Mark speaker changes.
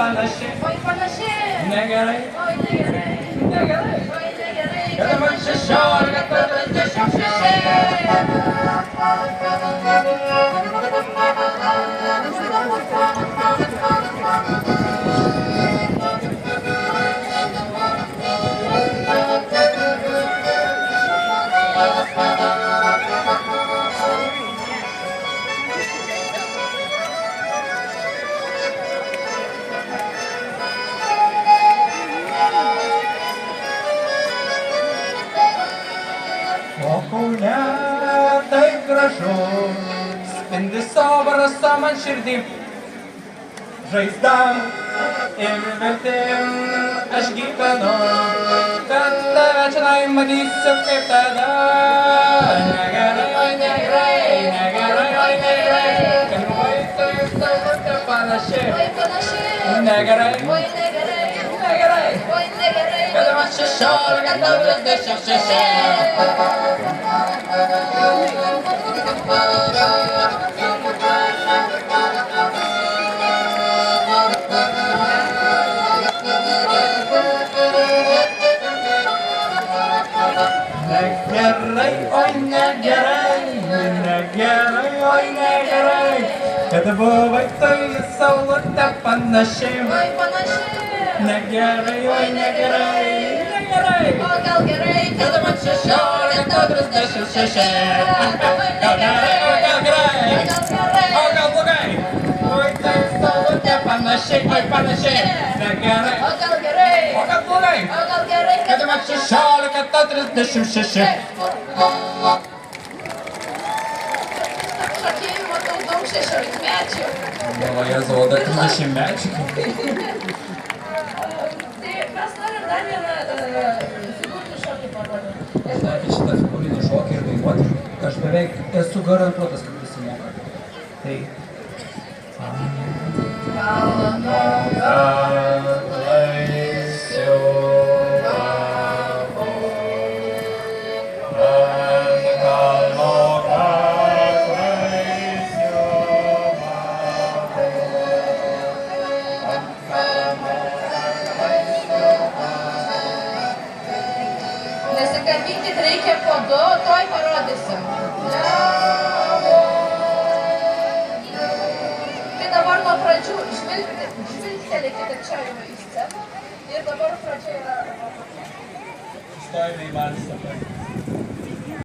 Speaker 1: panaši.
Speaker 2: Oi panaši.
Speaker 1: Negerai.
Speaker 2: Oi negerai.
Speaker 1: Negerai.
Speaker 2: Oi negerai.
Speaker 1: Kada man 16. O Kaune taip gražu, spindi sobrasa man širdį. Žaizdam ir viltim aš gyvenu, kad tave čionai matysiu kaip tada. Negerai, oi negerai, negerai, oi negerai, kad vaikai saulutė panaši.
Speaker 2: Oi panaši.
Speaker 1: Negerai,
Speaker 2: Oi negerai.
Speaker 1: negerai,
Speaker 2: Oi negerai.
Speaker 1: kada man 16, tau 36. Negerai, oi negerai, negerai, oi negerai, kad buvai tai saulutė panaši.
Speaker 2: Oi panaši.
Speaker 1: Negerai, oi negerai, negerai,
Speaker 2: O gal gerai.
Speaker 1: kad man 16, tau 36. Gal gerai, o gal gerai,
Speaker 2: Gal gerai.
Speaker 1: o gal blogai, oi tai saulutė panaši, oi panaši. Negerai,
Speaker 2: O gal gerai.
Speaker 1: o gal blogai,
Speaker 2: O gal gerai.
Speaker 1: kad man 16, tau 36.
Speaker 2: Šokėjų matau daug 16-mečių.
Speaker 1: O Jėzau, dar 30-mečių.
Speaker 2: Tai mes norim dar vieną figūrinį šokį parodyti.
Speaker 1: Žinokit, šitą figūrinį šokį ir dainuoti, aš beveik esu garantuotas, kad visi moka. Tai...
Speaker 2: Kalno
Speaker 1: Laisiu abu, ant kalno laisiu abu, ant kalno
Speaker 2: Nesikabinkit, reikia po du, tuoj parodysim. Tai dabar nuo pradžių žvilgtelėkite čia jau į sceną ir dabar pradžia yra...
Speaker 1: Stojame į valsą.